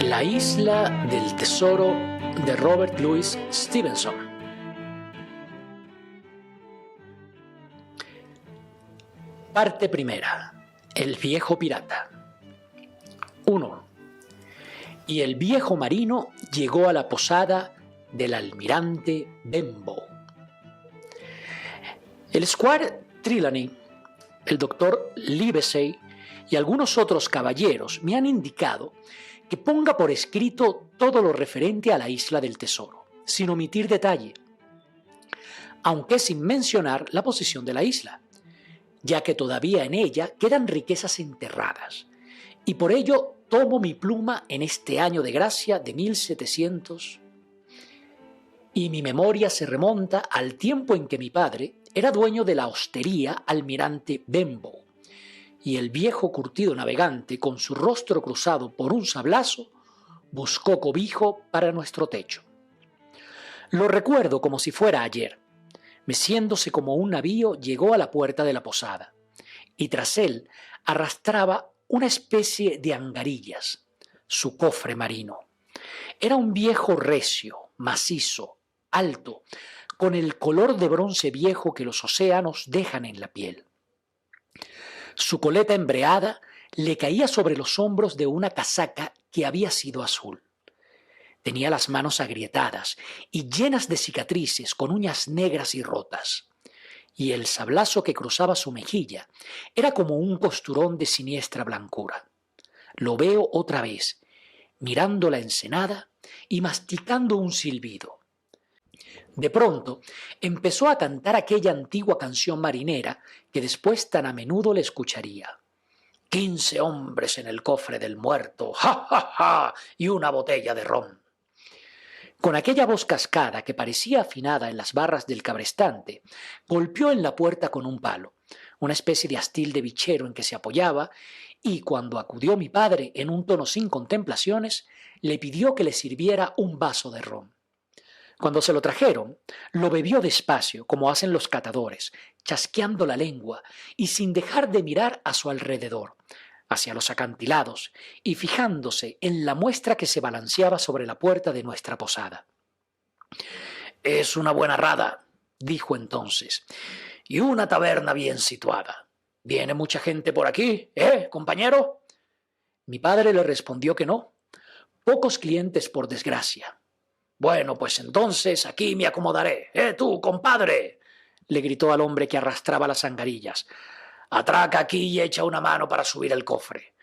La isla del tesoro de Robert Louis Stevenson. Parte primera. El viejo pirata. 1. Y el viejo marino llegó a la posada del almirante Benbow. El squire Trelawney, el doctor Livesey y algunos otros caballeros me han indicado que ponga por escrito todo lo referente a la isla del tesoro, sin omitir detalle, aunque sin mencionar la posición de la isla, ya que todavía en ella quedan riquezas enterradas, y por ello tomo mi pluma en este año de gracia de 1700, y mi memoria se remonta al tiempo en que mi padre era dueño de la hostería Almirante Benbow, y el viejo curtido navegante, con su rostro cruzado por un sablazo, buscó cobijo para nuestro techo. Lo recuerdo como si fuera ayer. Meciéndose como un navío, llegó a la puerta de la posada, y tras él arrastraba una especie de angarillas, su cofre marino. Era un viejo recio, macizo, alto, con el color de bronce viejo que los océanos dejan en la piel. Su coleta embreada le caía sobre los hombros de una casaca que había sido azul. Tenía las manos agrietadas y llenas de cicatrices con uñas negras y rotas, y el sablazo que cruzaba su mejilla era como un costurón de siniestra blancura. Lo veo otra vez, mirando la ensenada y masticando un silbido. De pronto empezó a cantar aquella antigua canción marinera que después tan a menudo le escucharía. 15 hombres en el cofre del muerto, ja, ja, ja, y una botella de ron. Con aquella voz cascada que parecía afinada en las barras del cabrestante, golpeó en la puerta con un palo, una especie de astil de bichero en que se apoyaba, y cuando acudió mi padre en un tono sin contemplaciones, le pidió que le sirviera un vaso de ron. Cuando se lo trajeron, lo bebió despacio, como hacen los catadores, chasqueando la lengua y sin dejar de mirar a su alrededor, hacia los acantilados, y fijándose en la muestra que se balanceaba sobre la puerta de nuestra posada. «Es una buena rada», dijo entonces, «y una taberna bien situada. ¿Viene mucha gente por aquí, compañero?» Mi padre le respondió que no. Pocos clientes, por desgracia. «Bueno, pues entonces aquí me acomodaré. Tú, compadre», le gritó al hombre que arrastraba las angarillas. «Atraca aquí y echa una mano para subir el cofre.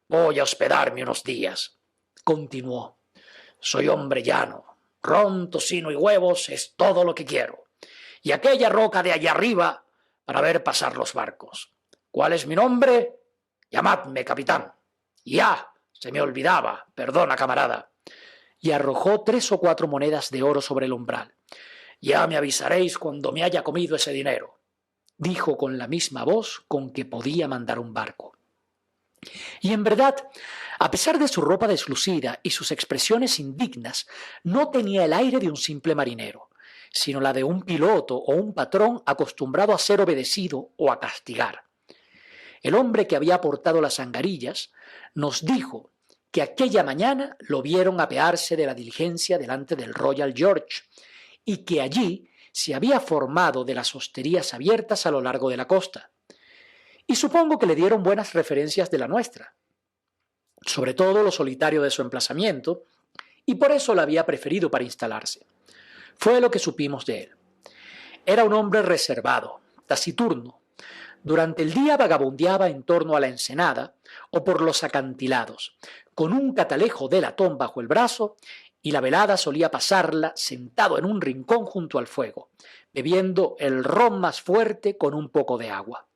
Voy a hospedarme unos días», continuó. «Soy hombre llano. Ron, tocino y huevos es todo lo que quiero. Y aquella roca de allá arriba para ver pasar los barcos. ¿Cuál es mi nombre? Llamadme, capitán. Ya, se me olvidaba. Perdona, camarada». Y arrojó 3 o 4 monedas de oro sobre el umbral. «Ya me avisaréis cuando me haya comido ese dinero», dijo con la misma voz con que podía mandar un barco. Y en verdad, a pesar de su ropa deslucida y sus expresiones indignas, no tenía el aire de un simple marinero, sino la de un piloto o un patrón acostumbrado a ser obedecido o a castigar. El hombre que había aportado las angarillas nos dijo que aquella mañana lo vieron apearse de la diligencia delante del Royal George y que allí se había formado de las hosterías abiertas a lo largo de la costa. Y supongo que le dieron buenas referencias de la nuestra, sobre todo lo solitario de su emplazamiento, y por eso la había preferido para instalarse. Fue lo que supimos de él. Era un hombre reservado, taciturno. Durante el día vagabundeaba en torno a la ensenada o por los acantilados, con un catalejo de latón bajo el brazo, y la velada solía pasarla sentado en un rincón junto al fuego, bebiendo el ron más fuerte con un poco de agua.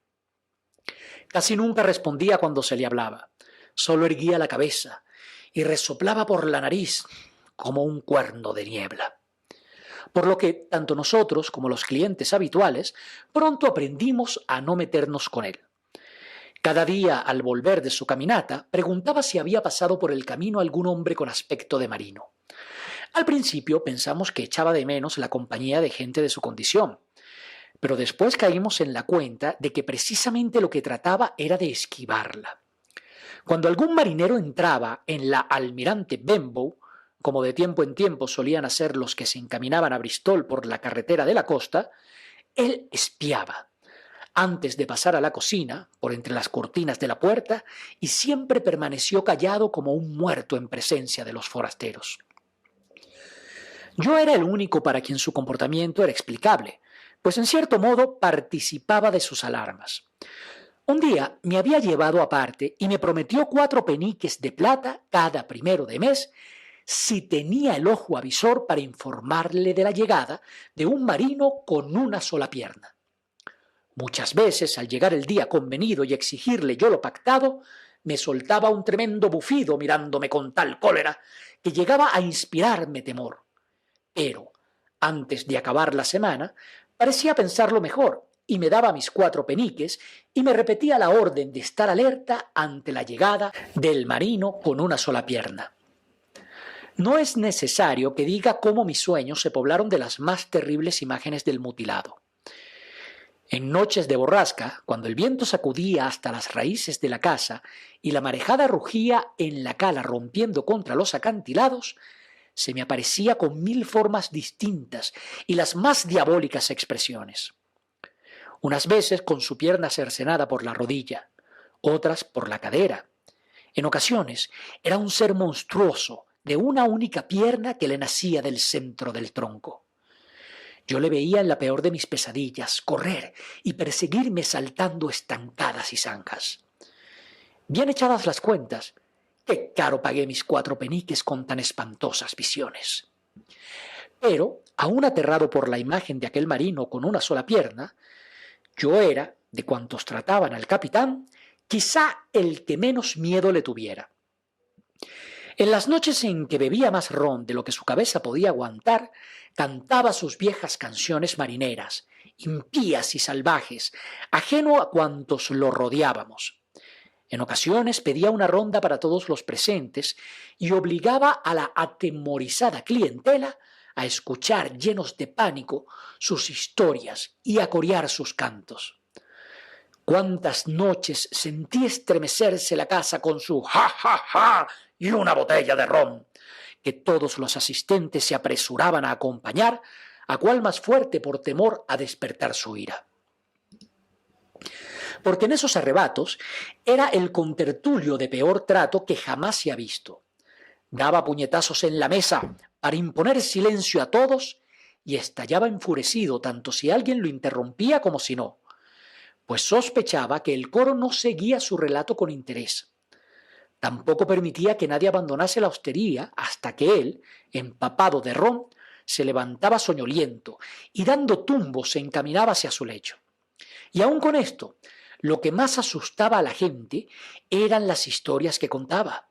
Casi nunca respondía cuando se le hablaba, solo erguía la cabeza y resoplaba por la nariz como un cuerno de niebla. Por lo que tanto nosotros como los clientes habituales pronto aprendimos a no meternos con él. Cada día, al volver de su caminata, preguntaba si había pasado por el camino algún hombre con aspecto de marino. Al principio pensamos que echaba de menos la compañía de gente de su condición, pero después caímos en la cuenta de que precisamente lo que trataba era de esquivarla. Cuando algún marinero entraba en la Almirante Benbow, como de tiempo en tiempo solían hacer los que se encaminaban a Bristol por la carretera de la costa, él espiaba antes de pasar a la cocina, por entre las cortinas de la puerta, y siempre permaneció callado como un muerto en presencia de los forasteros. Yo era el único para quien su comportamiento era explicable, pues en cierto modo participaba de sus alarmas. Un día me había llevado aparte y me prometió 4 peniques de plata cada 1 de mes si tenía el ojo avisor para informarle de la llegada de un marino con una sola pierna. Muchas veces, al llegar el día convenido y exigirle yo lo pactado, me soltaba un tremendo bufido mirándome con tal cólera que llegaba a inspirarme temor. Pero, antes de acabar la semana, parecía pensarlo mejor y me daba mis 4 peniques y me repetía la orden de estar alerta ante la llegada del marino con una sola pierna. No es necesario que diga cómo mis sueños se poblaron de las más terribles imágenes del mutilado. En noches de borrasca, cuando el viento sacudía hasta las raíces de la casa y la marejada rugía en la cala rompiendo contra los acantilados, se me aparecía con 1000 formas distintas y las más diabólicas expresiones. Unas veces con su pierna cercenada por la rodilla, otras por la cadera. En ocasiones era un ser monstruoso de una única pierna que le nacía del centro del tronco. Yo le veía en la peor de mis pesadillas correr y perseguirme saltando estancadas y zanjas. Bien echadas las cuentas, qué caro pagué mis 4 peniques con tan espantosas visiones. Pero, aún aterrado por la imagen de aquel marino con una sola pierna, yo era, de cuantos trataban al capitán, quizá el que menos miedo le tuviera. En las noches en que bebía más ron de lo que su cabeza podía aguantar, cantaba sus viejas canciones marineras, impías y salvajes, ajeno a cuantos lo rodeábamos. En ocasiones pedía una ronda para todos los presentes y obligaba a la atemorizada clientela a escuchar llenos de pánico sus historias y a corear sus cantos. Cuántas noches sentí estremecerse la casa con su ja, ja, ja y una botella de ron, que todos los asistentes se apresuraban a acompañar, a cual más fuerte por temor a despertar su ira. Porque en esos arrebatos era el contertulio de peor trato que jamás se ha visto. Daba puñetazos en la mesa para imponer silencio a todos y estallaba enfurecido tanto si alguien lo interrumpía como si no, pues sospechaba que el coro no seguía su relato con interés. Tampoco permitía que nadie abandonase la hostería hasta que él, empapado de ron, se levantaba soñoliento y dando tumbos se encaminaba hacia su lecho. Y aun con esto, lo que más asustaba a la gente eran las historias que contaba.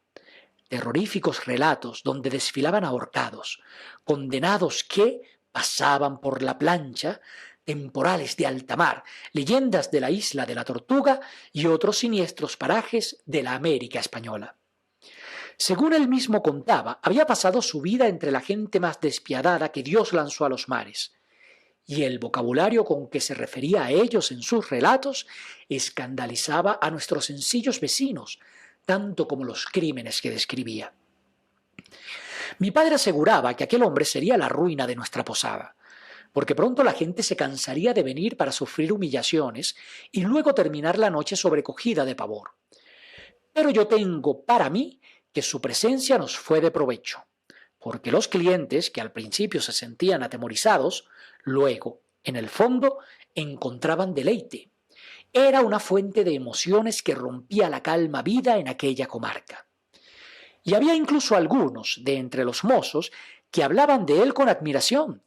Terroríficos relatos donde desfilaban ahorcados, condenados que pasaban por la plancha, temporales de alta mar, leyendas de la isla de la Tortuga y otros siniestros parajes de la América española. Según él mismo contaba, había pasado su vida entre la gente más despiadada que Dios lanzó a los mares, y el vocabulario con que se refería a ellos en sus relatos escandalizaba a nuestros sencillos vecinos, tanto como los crímenes que describía. Mi padre aseguraba que aquel hombre sería la ruina de nuestra posada, porque pronto la gente se cansaría de venir para sufrir humillaciones y luego terminar la noche sobrecogida de pavor. Pero yo tengo para mí que su presencia nos fue de provecho, porque los clientes, que al principio se sentían atemorizados, luego, en el fondo, encontraban deleite. Era una fuente de emociones que rompía la calma vida en aquella comarca. Y había incluso algunos de entre los mozos que hablaban de él con admiración,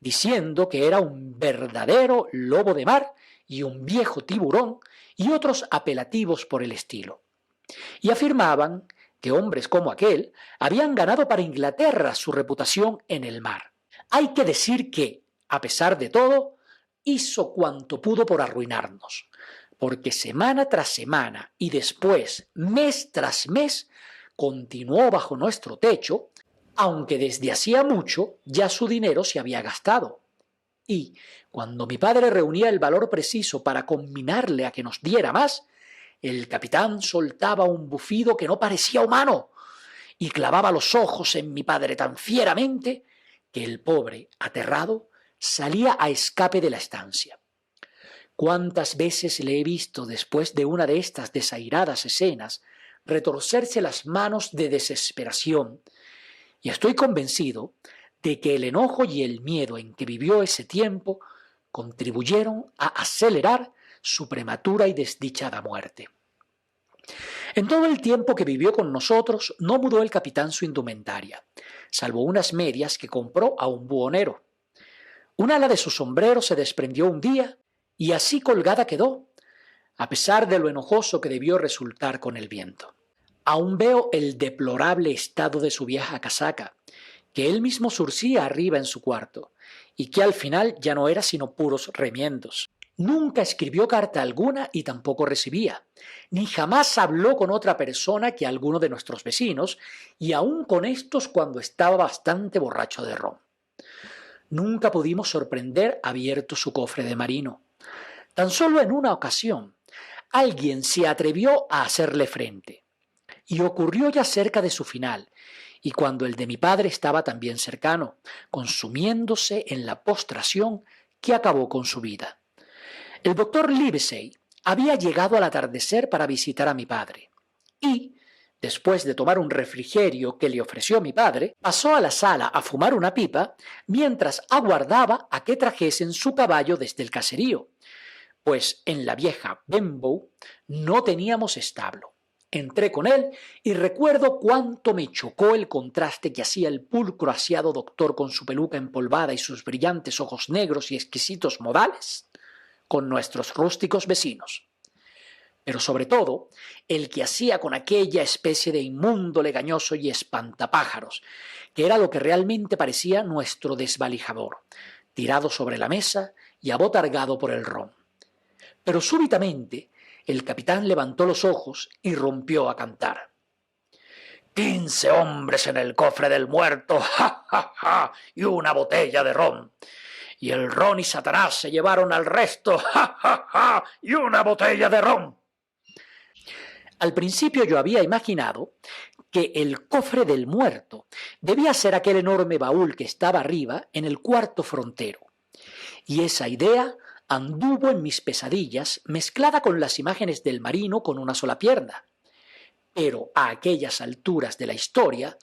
diciendo que era un verdadero lobo de mar y un viejo tiburón y otros apelativos por el estilo. Y afirmaban que hombres como aquel habían ganado para Inglaterra su reputación en el mar. Hay que decir que, a pesar de todo, hizo cuanto pudo por arruinarnos, porque semana tras semana y después mes tras mes continuó bajo nuestro techo, aunque desde hacía mucho ya su dinero se había gastado. Y, cuando mi padre reunía el valor preciso para conminarle a que nos diera más, El capitán soltaba un bufido que no parecía humano y clavaba los ojos en mi padre tan fieramente que el pobre, aterrado, salía a escape de la estancia. ¿Cuántas veces le he visto, después de una de estas desairadas escenas, retorcerse las manos de desesperación? Y estoy convencido de que el enojo y el miedo en que vivió ese tiempo contribuyeron a acelerar su prematura y desdichada muerte. En todo el tiempo que vivió con nosotros no mudó el capitán su indumentaria, salvo unas medias que compró a un buhonero. Un ala de su sombrero se desprendió un día y así colgada quedó, a pesar de lo enojoso que debió resultar con el viento. Aún veo el deplorable estado de su vieja casaca, que él mismo zurcía arriba en su cuarto, y que al final ya no era sino puros remiendos. Nunca escribió carta alguna y tampoco recibía, ni jamás habló con otra persona que alguno de nuestros vecinos, y aun con estos cuando estaba bastante borracho de ron. Nunca pudimos sorprender abierto su cofre de marino. Tan solo en una ocasión, alguien se atrevió a hacerle frente, y ocurrió ya cerca de su final, y cuando el de mi padre estaba también cercano, consumiéndose en la postración que acabó con su vida. El doctor Livesey había llegado al atardecer para visitar a mi padre, y, después de tomar un refrigerio que le ofreció mi padre, pasó a la sala a fumar una pipa mientras aguardaba a que trajesen su caballo desde el caserío, pues en la vieja Benbow no teníamos establo. Entré con él y recuerdo cuánto me chocó el contraste que hacía el pulcro aseado doctor con su peluca empolvada y sus brillantes ojos negros y exquisitos modales con nuestros rústicos vecinos. Pero sobre todo, el que hacía con aquella especie de inmundo legañoso y espantapájaros, que era lo que realmente parecía nuestro desvalijador, tirado sobre la mesa y abotargado por el ron. Pero súbitamente el capitán levantó los ojos y rompió a cantar. 15 hombres en el cofre del muerto, ja, ja, ja, y una botella de ron. Y el ron y Satanás se llevaron al resto, ja, ja, ja, y una botella de ron. Al principio yo había imaginado que el cofre del muerto debía ser aquel enorme baúl que estaba arriba en el cuarto frontero. Y esa idea anduvo en mis pesadillas mezclada con las imágenes del marino con una sola pierna. Pero a aquellas alturas de la historia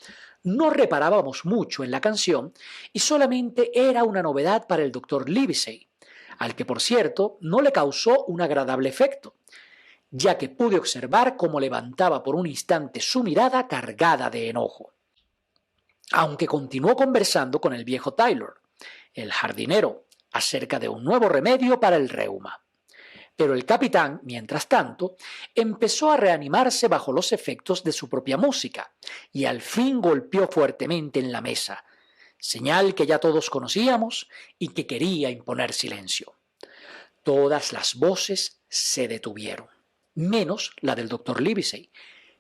no reparábamos mucho en la canción y solamente era una novedad para el doctor Livesey, al que por cierto no le causó un agradable efecto, ya que pude observar cómo levantaba por un instante su mirada cargada de enojo. Aunque continuó conversando con el viejo Taylor, el jardinero, acerca de un nuevo remedio para el reuma. Pero el capitán, mientras tanto, empezó a reanimarse bajo los efectos de su propia música y al fin golpeó fuertemente en la mesa, señal que ya todos conocíamos y que quería imponer silencio. Todas las voces se detuvieron, menos la del doctor Livesey,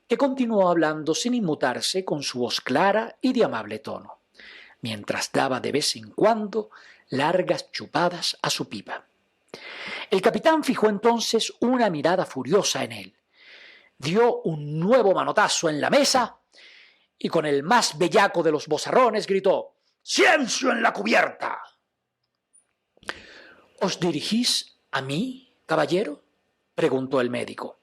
que continuó hablando sin inmutarse con su voz clara y de amable tono, mientras daba de vez en cuando largas chupadas a su pipa. El capitán fijó entonces una mirada furiosa en él, dio un nuevo manotazo en la mesa y con el más bellaco de los vozarrones gritó: ¡Silencio en la cubierta! ¿Os dirigís a mí, caballero?, preguntó el médico.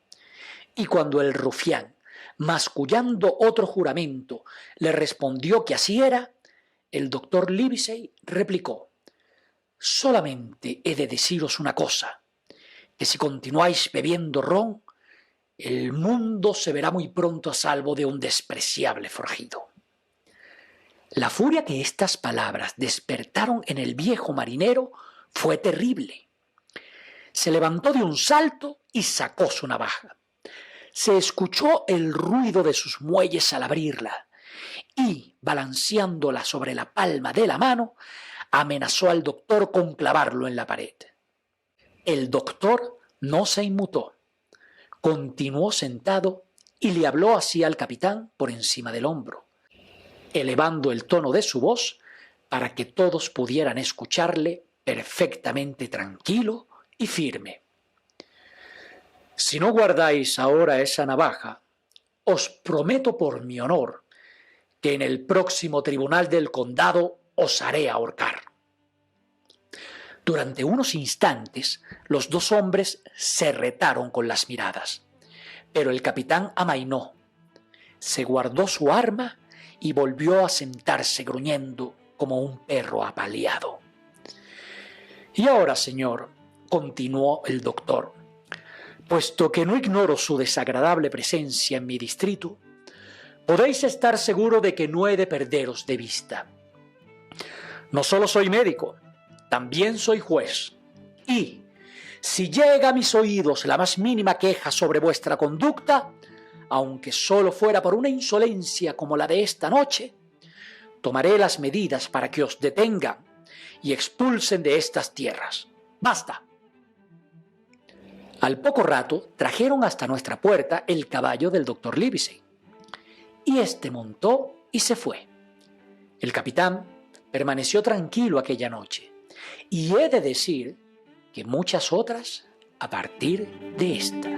Y cuando el rufián, mascullando otro juramento, le respondió que así era, el doctor Livesey replicó: solamente he de deciros una cosa, que si continuáis bebiendo ron, el mundo se verá muy pronto a salvo de un despreciable forjido. La furia que estas palabras despertaron en el viejo marinero fue terrible. Se levantó de un salto y sacó su navaja. Se escuchó el ruido de sus muelles al abrirla y, balanceándola sobre la palma de la mano, amenazó al doctor con clavarlo en la pared. El doctor no se inmutó. Continuó sentado y le habló así al capitán por encima del hombro, elevando el tono de su voz para que todos pudieran escucharle perfectamente tranquilo y firme. Si no guardáis ahora esa navaja, os prometo por mi honor que en el próximo tribunal del condado os haré ahorcar. Durante unos instantes, los dos hombres se retaron con las miradas, pero el capitán amainó, se guardó su arma y volvió a sentarse gruñendo como un perro apaleado. Y ahora, señor, continuó el doctor, puesto que no ignoro su desagradable presencia en mi distrito, podéis estar seguro de que no he de perderos de vista. No solo soy médico, también soy juez. Y, si llega a mis oídos la más mínima queja sobre vuestra conducta, aunque solo fuera por una insolencia como la de esta noche, tomaré las medidas para que os detengan y expulsen de estas tierras. ¡Basta! Al poco rato trajeron hasta nuestra puerta el caballo del doctor Livesey, y éste montó y se fue. El capitán permaneció tranquilo aquella noche, y he de decir que muchas otras a partir de esta.